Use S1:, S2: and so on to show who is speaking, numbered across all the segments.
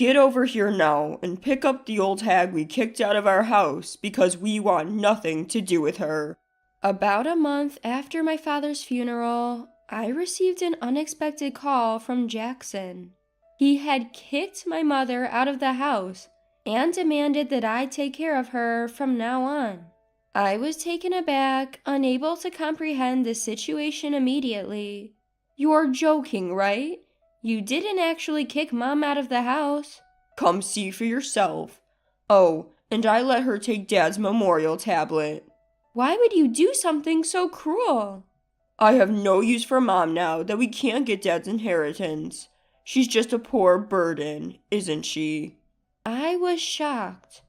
S1: Get over here now and pick up the old hag we kicked out of our house because we want nothing to do with her."
S2: About a month after my father's funeral, I received an unexpected call from Jackson. He had kicked my mother out of the house and demanded that I take care of her from now on. I was taken aback, unable to comprehend the situation immediately. "You're joking, right? You didn't actually kick Mom out of the house."
S1: "Come see for yourself. Oh, and I let her take Dad's memorial tablet."
S2: "Why would you do something so cruel?"
S1: "I have no use for Mom now that we can't get Dad's inheritance. She's just a poor burden, isn't she?"
S2: I was shocked.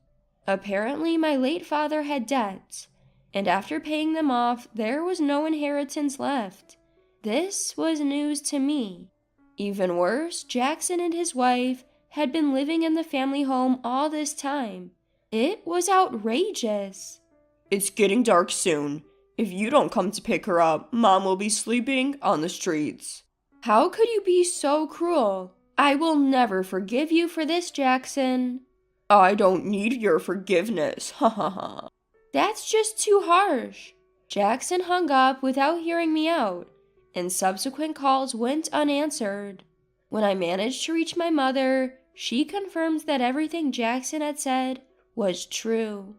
S2: Apparently, my late father had debts, and after paying them off, there was no inheritance left. This was news to me. Even worse, Jackson and his wife had been living in the family home all this time. It was outrageous.
S1: "It's getting dark soon. If you don't come to pick her up, Mom will be sleeping on the streets."
S2: How could you be so cruel? I will never forgive you for this, Jackson.
S1: "I don't need your forgiveness, ha ha ha."
S2: That's just too harsh. Jackson hung up without hearing me out, and subsequent calls went unanswered. When I managed to reach my mother, she confirmed that everything Jackson had said was true.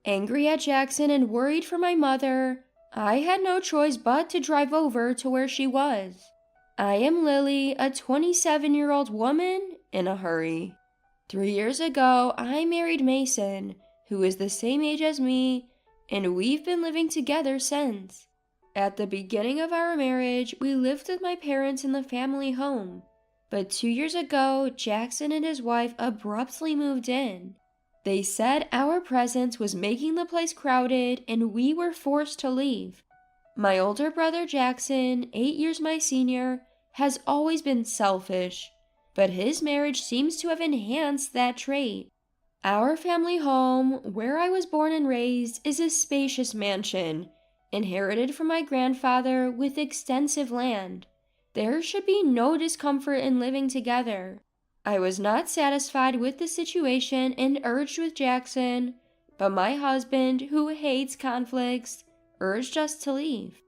S2: Angry at Jackson and worried for my mother, I had no choice but to drive over to where she was. I am Lily, a 27-year-old woman in a hurry. 3 years ago, I married Mason, who is the same age as me, and we've been living together since. At the beginning of our marriage, we lived with my parents in the family home, but 2 years ago, Jackson and his wife abruptly moved in. They said our presence was making the place crowded and we were forced to leave. My older brother Jackson, 8 years my senior, has always been selfish, but his marriage seems to have enhanced that trait. Our family home, where I was born and raised, is a spacious mansion, inherited from my grandfather with extensive land. There should be no discomfort in living together. I was not satisfied with the situation and urged with Jackson, but my husband, who hates conflicts, urged us to leave.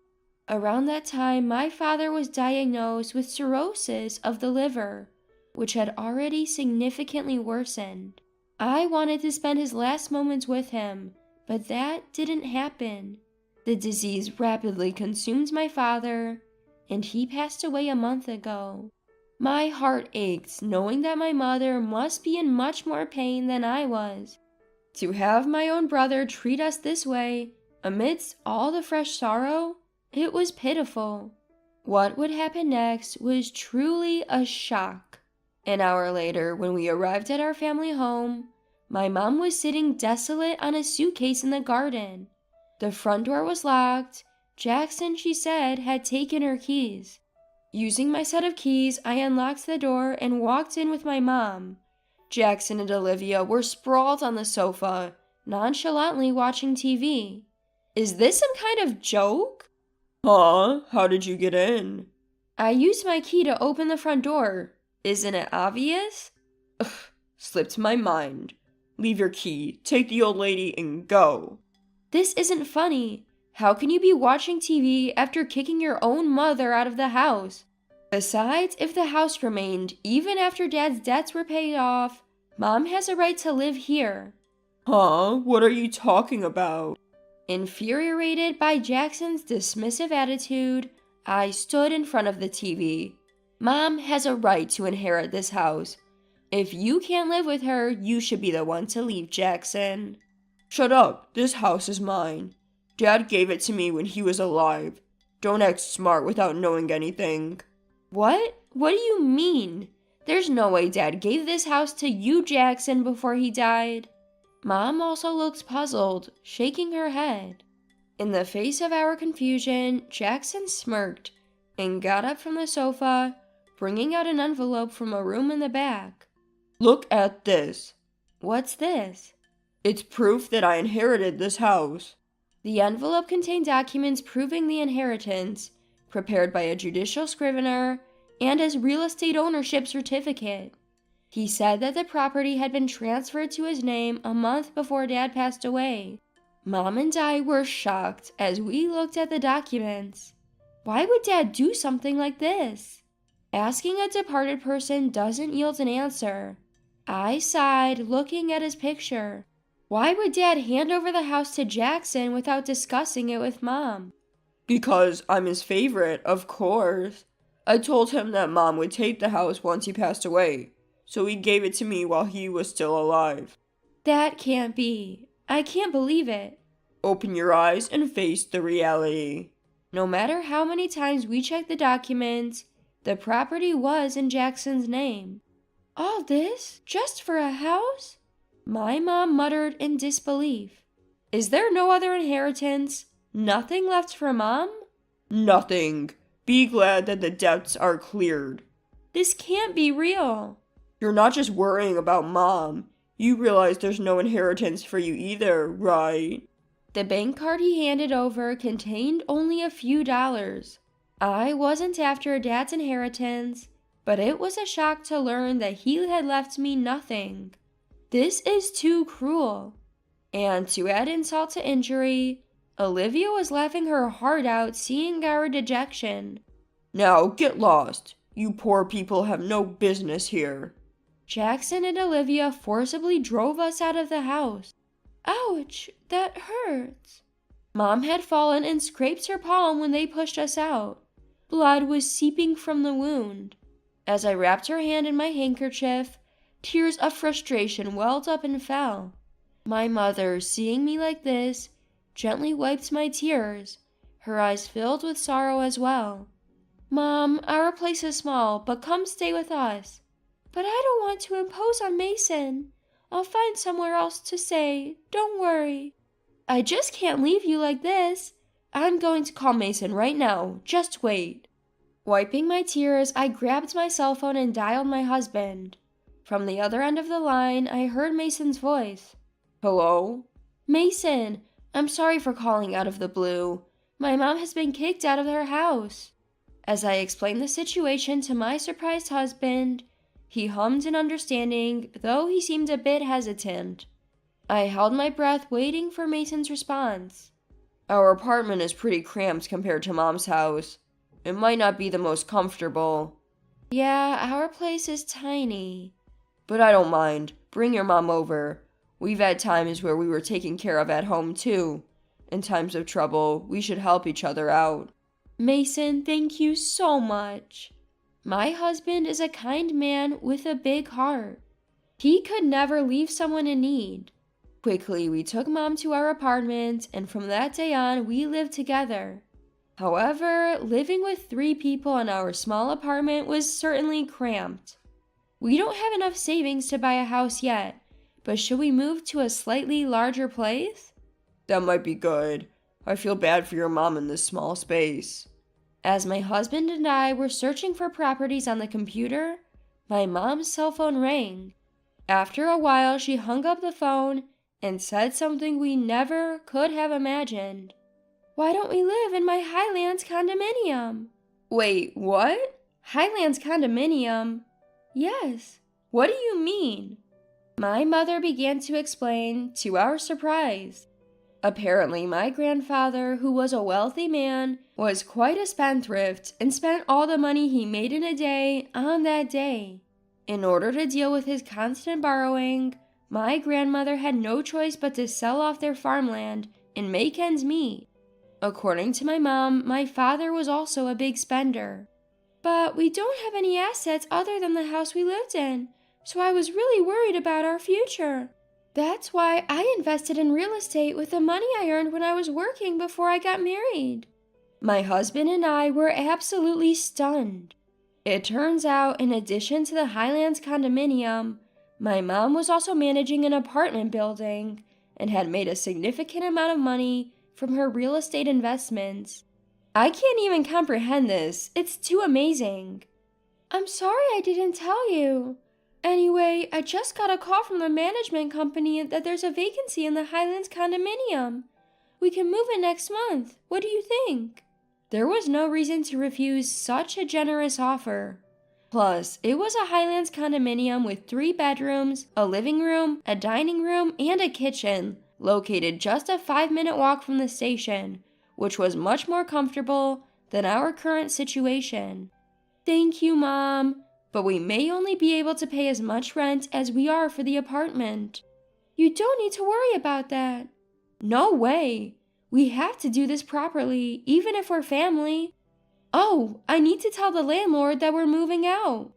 S2: Around that time, my father was diagnosed with cirrhosis of the liver, which had already significantly worsened. I wanted to spend his last moments with him, but that didn't happen. The disease rapidly consumed my father, and he passed away a month ago. My heart ached knowing that my mother must be in much more pain than I was. To have my own brother treat us this way, amidst all the fresh sorrow, it was pitiful. What would happen next was truly a shock. An hour later, when we arrived at our family home, my mom was sitting desolate on a suitcase in the garden. The front door was locked. Jackson, she said, had taken her keys. Using my set of keys, I unlocked the door and walked in with my mom. Jackson and Olivia were sprawled on the sofa, nonchalantly watching TV. Is this some kind of joke?
S1: "Huh? How did you get in?"
S2: I used my key to open the front door. Isn't it obvious?
S1: Ugh, slipped my mind. Leave your key, take the old lady, and go.
S2: This isn't funny. How can you be watching TV after kicking your own mother out of the house? Besides, if the house remained, even after Dad's debts were paid off, Mom has a right to live here.
S1: Huh? What are you talking about?
S2: Infuriated by Jackson's dismissive attitude, I stood in front of the TV. Mom has a right to inherit this house. If you can't live with her, you should be the one to leave, Jackson.
S1: Shut up. This house is mine. Dad gave it to me when he was alive. Don't act smart without knowing anything.
S2: What? What do you mean? There's no way Dad gave this house to you, Jackson, before he died. Mom also looked puzzled, shaking her head. In the face of our confusion, Jackson smirked and got up from the sofa, bringing out an envelope from a room in the back.
S1: Look at this.
S2: What's this?
S1: It's proof that I inherited this house.
S2: The envelope contained documents proving the inheritance, prepared by a judicial scrivener, and his real estate ownership certificate. He said that the property had been transferred to his name a month before Dad passed away. Mom and I were shocked as we looked at the documents. Why would Dad do something like this? Asking a departed person doesn't yield an answer. I sighed, looking at his picture. Why would Dad hand over the house to Jackson without discussing it with Mom?
S1: Because I'm his favorite, of course. I told him that Mom would take the house once he passed away, so he gave it to me while he was still alive.
S2: That can't be. I can't believe it.
S1: Open your eyes and face the reality.
S2: No matter how many times we checked the documents, the property was in Jackson's name. All this just for a house? My mom muttered in disbelief. Is there no other inheritance? Nothing left for Mom?
S1: Nothing. Be glad that the debts are cleared.
S2: This can't be real.
S1: You're not just worrying about Mom. You realize there's no inheritance for you either, right?
S2: The bank card he handed over contained only a few dollars. I wasn't after Dad's inheritance, but it was a shock to learn that he had left me nothing. This is too cruel. And to add insult to injury, Olivia was laughing her heart out seeing our dejection.
S1: Now get lost. You poor people have no business here.
S2: Jackson and Olivia forcibly drove us out of the house. Ouch, that hurts. Mom had fallen and scraped her palm when they pushed us out. Blood was seeping from the wound. As I wrapped her hand in my handkerchief, tears of frustration welled up and fell. My mother, seeing me like this, gently wiped my tears, her eyes filled with sorrow as well. Mom, our place is small, but come stay with us. But I don't want to impose on Mason. I'll find somewhere else to stay. Don't worry. I just can't leave you like this. I'm going to call Mason right now. Just wait. Wiping my tears, I grabbed my cell phone and dialed my husband. From the other end of the line, I heard Mason's voice.
S1: Hello?
S2: Mason, I'm sorry for calling out of the blue. My mom has been kicked out of her house. As I explained the situation to my surprised husband, he hummed in understanding, though he seemed a bit hesitant. I held my breath waiting for Mason's response.
S1: Our apartment is pretty cramped compared to Mom's house. It might not be the most comfortable.
S2: Yeah, our place is tiny.
S1: But I don't mind. Bring your mom over. We've had times where we were taken care of at home too. In times of trouble, we should help each other out.
S2: Mason, thank you so much. My husband is a kind man with a big heart. He could never leave someone in need. Quickly, we took Mom to our apartment, and from that day on, we lived together. However, living with 3 people in our small apartment was certainly cramped. We don't have enough savings to buy a house yet, but should we move to a slightly larger place?
S1: That might be good. I feel bad for your mom in this small space.
S2: As my husband and I were searching for properties on the computer, my mom's cell phone rang. After a while, she hung up the phone and said something we never could have imagined. Why don't we live in my Highlands condominium?
S1: Wait, what?
S2: Highlands condominium? Yes. What do you mean? My mother began to explain, to our surprise. Apparently, my grandfather, who was a wealthy man, was quite a spendthrift and spent all the money he made in a day on that day. In order to deal with his constant borrowing, my grandmother had no choice but to sell off their farmland and make ends meet. According to my mom, my father was also a big spender. But we don't have any assets other than the house we lived in, so I was really worried about our future. That's why I invested in real estate with the money I earned when I was working before I got married. My husband and I were absolutely stunned. It turns out, in addition to the Highlands condominium, my mom was also managing an apartment building and had made a significant amount of money from her real estate investments. I can't even comprehend this. It's too amazing. I'm sorry I didn't tell you. Anyway, I just got a call from the management company that there's a vacancy in the Highlands condominium. We can move in next month. What do you think? There was no reason to refuse such a generous offer. Plus, it was a Highlands condominium with 3 bedrooms, a living room, a dining room, and a kitchen, located just a 5-minute walk from the station, which was much more comfortable than our current situation. Thank you, Mom, but we may only be able to pay as much rent as we are for the apartment. You don't need to worry about that. No way. We have to do this properly, even if we're family. Oh, I need to tell the landlord that we're moving out.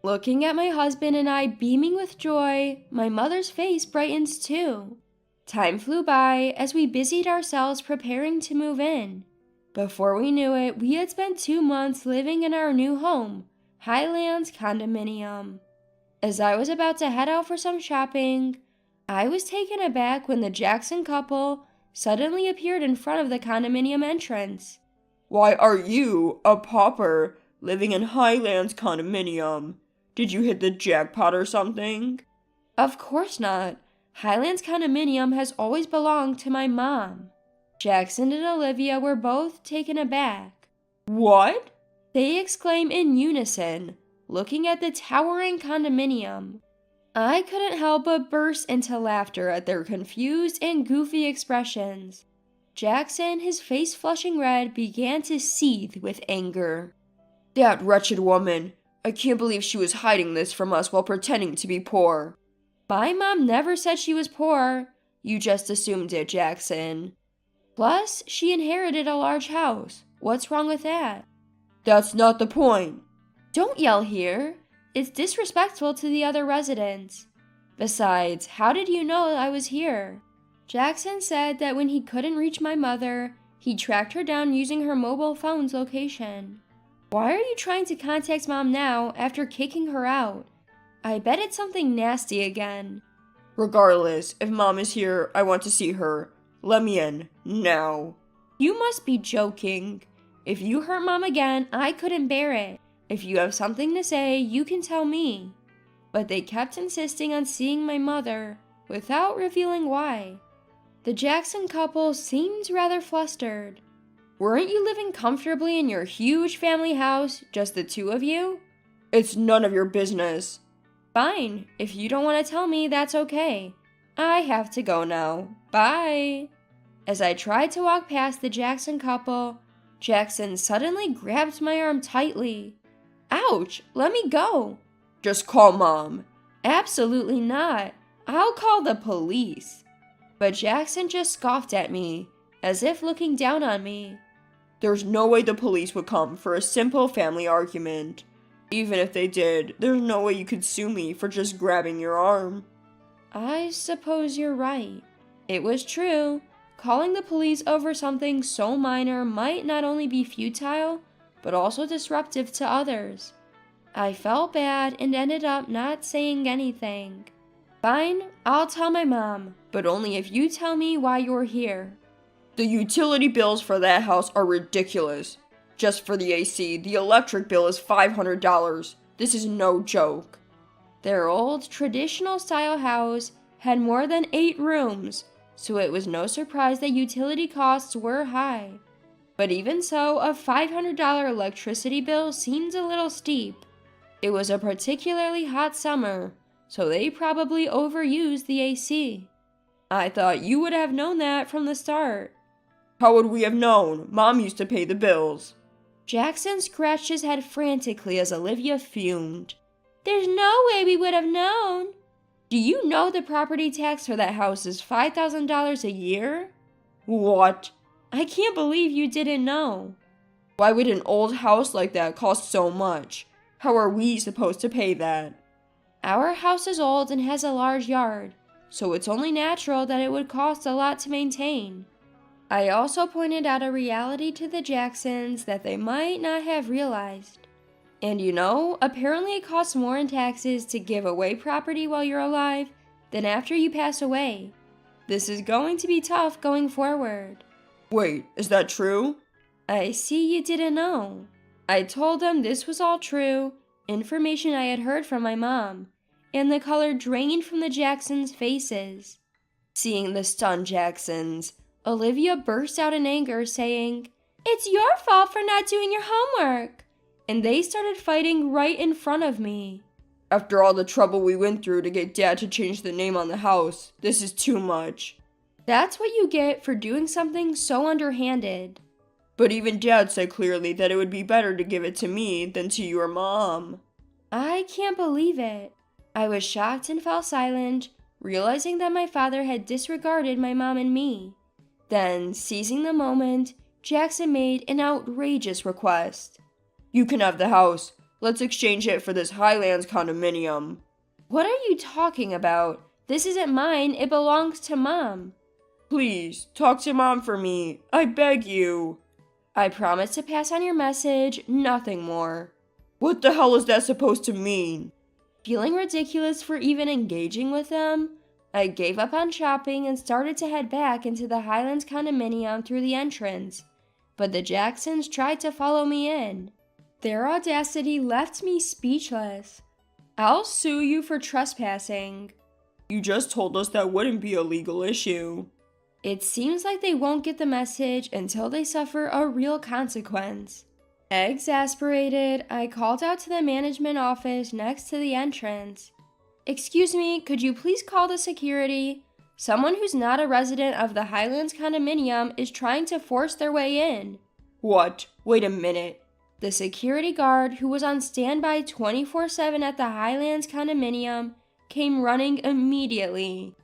S2: Looking at my husband and I beaming with joy, my mother's face brightens too. Time flew by as we busied ourselves preparing to move in. Before we knew it, we had spent 2 months living in our new home, Highlands condominium. As I was about to head out for some shopping, I was taken aback when the Jackson couple suddenly appeared in front of the condominium entrance.
S1: Why are you, a pauper, living in Highlands condominium? Did you hit the jackpot or something?
S2: Of course not. Highlands condominium has always belonged to my mom. Jackson and Olivia were both taken aback.
S1: What?
S2: They exclaim in unison, looking at the towering condominium. I couldn't help but burst into laughter at their confused and goofy expressions. Jackson, his face flushing red, began to seethe with anger.
S1: That wretched woman! I can't believe she was hiding this from us while pretending to be poor.
S2: My mom never said she was poor. You just assumed it, Jackson. Plus, she inherited a large house. What's wrong with that?
S1: That's not the point.
S2: Don't yell here. It's disrespectful to the other residents. Besides, how did you know I was here? Jackson said that when he couldn't reach my mother, he tracked her down using her mobile phone's location. Why are you trying to contact Mom now after kicking her out? I bet it's something nasty again.
S1: Regardless, if Mom is here, I want to see her. Let me in, now.
S2: You must be joking. If you hurt Mom again, I couldn't bear it. If you have something to say, you can tell me. But they kept insisting on seeing my mother, without revealing why. The Jackson couple seemed rather flustered. Weren't you living comfortably in your huge family house, just the 2 of you?
S1: It's none of your business.
S2: Fine, if you don't want to tell me, that's okay. I have to go now. Bye. As I tried to walk past the Jackson couple, Jackson suddenly grabbed my arm tightly. Ouch, let me go.
S1: Just call Mom.
S2: Absolutely not. I'll call the police. But Jackson just scoffed at me, as if looking down on me.
S1: There's no way the police would come for a simple family argument. Even if they did, there's no way you could sue me for just grabbing your arm.
S2: I suppose you're right. It was true. Calling the police over something so minor might not only be futile, but also disruptive to others. I felt bad and ended up not saying anything. Fine, I'll tell my mom, but only if you tell me why you're here.
S1: The utility bills for that house are ridiculous. Just for the AC, the electric bill is $500. This is no joke.
S2: Their old, traditional-style house had more than 8 rooms, so it was no surprise that utility costs were high. But even so, a $500 electricity bill seemed a little steep. It was a particularly hot summer, so they probably overused the AC. I thought you would have known that from the start.
S1: How would we have known? Mom used to pay the bills.
S2: Jackson scratched his head frantically as Olivia fumed. There's no way we would have known. Do you know the property tax for that house is $5,000 a year?
S1: What?
S2: I can't believe you didn't know.
S1: Why would an old house like that cost so much? How are we supposed to pay that?
S2: Our house is old and has a large yard, so it's only natural that it would cost a lot to maintain. I also pointed out a reality to the Jacksons that they might not have realized. And you know, apparently it costs more in taxes to give away property while you're alive than after you pass away. This is going to be tough going forward.
S1: Wait, is that true?
S2: I see you didn't know. I told them this was all true, information I had heard from my mom, and the color drained from the Jacksons' faces. Seeing the stunned Jacksons, Olivia burst out in anger, saying, "It's your fault for not doing your homework. and they started fighting right in front of me.
S1: After all the trouble we went through to get Dad to change the name on the house, this is too much.
S2: That's what you get for doing something so underhanded.
S1: But even Dad said clearly that it would be better to give it to me than to your mom.
S2: I can't believe it. I was shocked and fell silent, realizing that my father had disregarded my mom and me. Then, seizing the moment, Jackson made an outrageous request.
S1: You can have the house. Let's exchange it for this Highlands condominium.
S2: What are you talking about? This isn't mine, it belongs to Mom.
S1: Please, talk to Mom for me. I beg you.
S2: I promise to pass on your message, nothing more.
S1: What the hell is that supposed to mean?
S2: Feeling ridiculous for even engaging with them, I gave up on shopping and started to head back into the Highlands condominium through the entrance, but the Jacksons tried to follow me in. Their audacity left me speechless. I'll sue you for trespassing.
S1: You just told us that wouldn't be a legal issue.
S2: It seems like they won't get the message until they suffer a real consequence. Exasperated, I called out to the management office next to the entrance. Excuse me, could you please call the security? Someone who's not a resident of the Highlands condominium is trying to force their way in.
S1: What? Wait a minute.
S2: The security guard, who was on standby 24/7 at the Highlands condominium, came running immediately.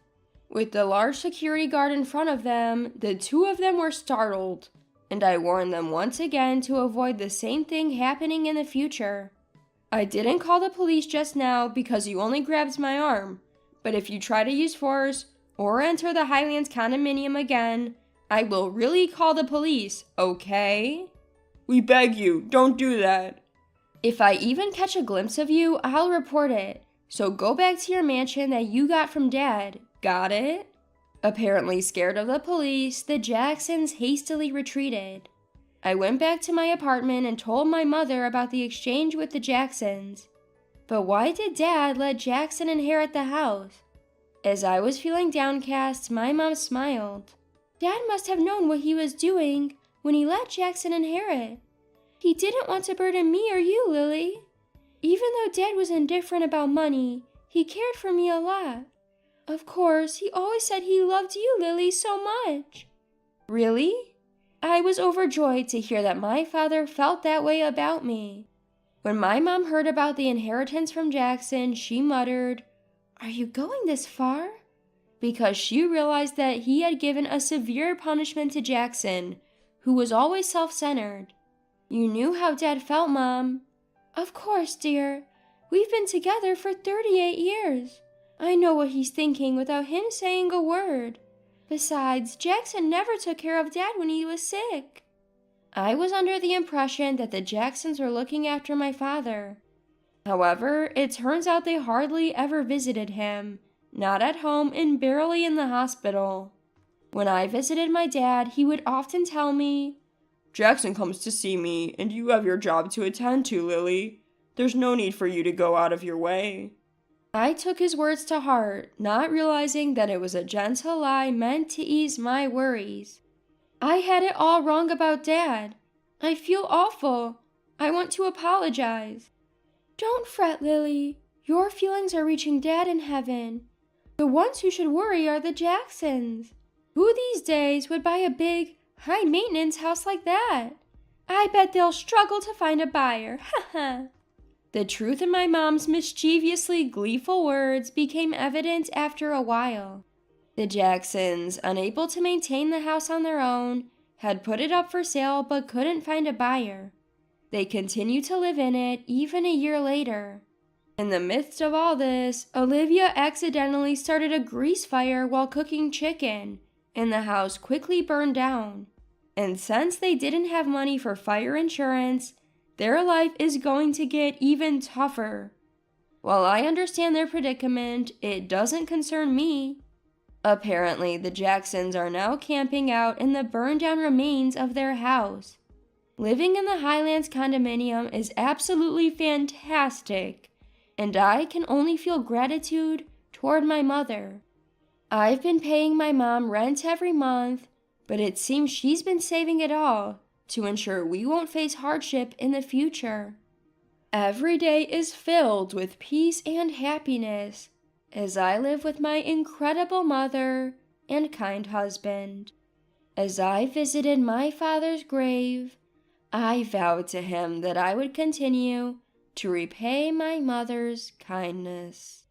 S2: With the large security guard in front of them, the two of them were startled, and I warned them once again to avoid the same thing happening in the future. I didn't call the police just now because you only grabbed my arm, but if you try to use force or enter the Highlands condominium again, I will really call the police, okay?
S1: We beg you, don't do that.
S2: If I even catch a glimpse of you, I'll report it. So go back to your mansion that you got from Dad. Got it? Apparently scared of the police, the Jacksons hastily retreated. I went back to my apartment and told my mother about the exchange with the Jacksons. But why did Dad let Jackson inherit the house? As I was feeling downcast, my mom smiled. Dad must have known what he was doing when he let Jackson inherit. He didn't want to burden me or you, Lily. Even though Dad was indifferent about money, he cared for me a lot. Of course, he always said he loved you, Lily, so much. Really? I was overjoyed to hear that my father felt that way about me. When my mom heard about the inheritance from Jackson, she muttered, "Are you going this far?" Because she realized that he had given a severe punishment to Jackson, who was always self-centered. You knew how Dad felt, Mom. Of course, dear. We've been together for 38 years. I know what he's thinking without him saying a word. Besides, Jackson never took care of Dad when he was sick. I was under the impression that the Jacksons were looking after my father. However, it turns out they hardly ever visited him, not at home and barely in the hospital. When I visited my dad, he would often tell me,
S1: Jackson comes to see me, and you have your job to attend to, Lily. There's no need for you to go out of your way.
S2: I took his words to heart, not realizing that it was a gentle lie meant to ease my worries. I had it all wrong about Dad. I feel awful. I want to apologize. Don't fret, Lily. Your feelings are reaching Dad in heaven. The ones who should worry are the Jacksons. Who these days would buy a big, high-maintenance house like that? I bet they'll struggle to find a buyer. Ha ha. The truth in my mom's mischievously gleeful words became evident after a while. The Jacksons, unable to maintain the house on their own, had put it up for sale but couldn't find a buyer. They continued to live in it even a year later. In the midst of all this, Olivia accidentally started a grease fire while cooking chicken, and the house quickly burned down. And since they didn't have money for fire insurance, their life is going to get even tougher. While I understand their predicament, it doesn't concern me. Apparently, the Jacksons are now camping out in the burned-down remains of their house. Living in the Highlands condominium is absolutely fantastic, and I can only feel gratitude toward my mother. I've been paying my mom rent every month, but it seems she's been saving it all to ensure we won't face hardship in the future. Every day is filled with peace and happiness as I live with my incredible mother and kind husband. As I visited my father's grave, I vowed to him that I would continue to repay my mother's kindness.